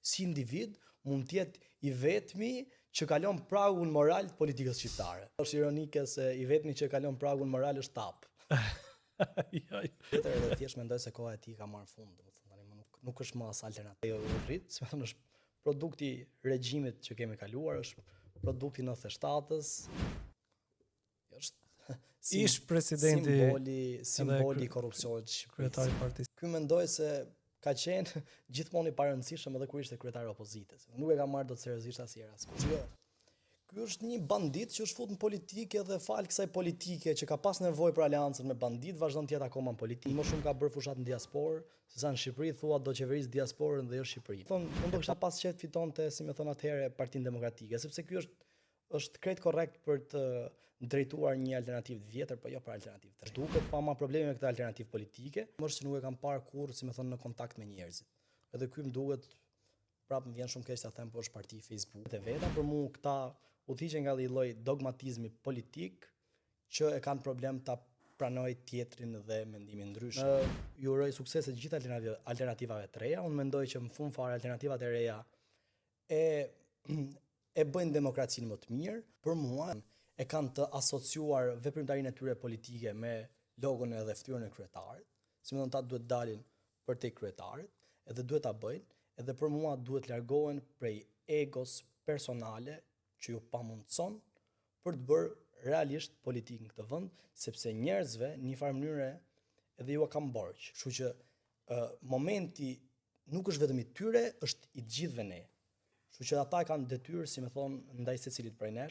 si individ mund të jetë i vetmi që kalon pragun moral të politikës shqiptare. Është ironike se i vetmi që kalon pragun moral është Tap. Tjetër edhe thjesht mendoj se koha e tij ka marrë fund, domethënë nuk është më as alternativë rrit, se është produkti i regjimit që kemi kaluar, është produkti 97-s. Është ish presidenti simboli i korrupsionit të Shqipërisë. Kryetari i partisë. Ky mendoj se ka qenë gjithmonë i parëndësishëm edhe kur ishte kryetari i opozitës. Nuk e ka marrë dot seriozisht asnjëherë askush. Ky është një bandit që është futur në politikë dhe fal kësaj politike që ka pas nevojë për aleancën me bandit, vazhdon të jetë akoma në politikë. Më shumë ka bërë fushat në diasporë, sesa në Shqipëri thua do qeverisë diasporën dhe jo Shqipërinë. Unë do kisha pas qejf fitonte, si më thon atëherë, Partinë Demokratike, sepse ky është krejt korrekt për të drejtuar një alternativë të vjetër, po jo për alternativë të re. Duket pa ma probleme me këtë alternativë politike, më është që nuk e kam parë kurrë, si më thon, në kontakt me njerëzit. Edhe ky më duket prapë më vjen shumë keq ta them, po është parti Facebook. Te veta për mua këta udhëhiqen nga lloj dogmatizmi politik që e kanë problem ta pranoj tjetrin dhe mendimin ndryshe. Ju uroj sukses të gjitha alternativave të reja. Unë mendoj që në fund fare alternativat e reja e bëjnë demokracinë më të mirë. Për mua e kanë të asociuar veprimtarinë e tyre politike me logon edhe fytyrën e kryetarit. Si më thon, ta duhet dalin përtej kryetarit, edhe duhet ta bëjnë, edhe për mua duhet largohen prej egos personale që ju pamundson për të bërë realisht politikë në këtë vend, sepse njerëzve në një farë mënyrë edhe ju kanë borxh. Kështu që momenti nuk është vetëm i tyre, është i të gjithëve ne. Kështu që ata kanë detyrë, si më thon, ndaj secilit prej nesh.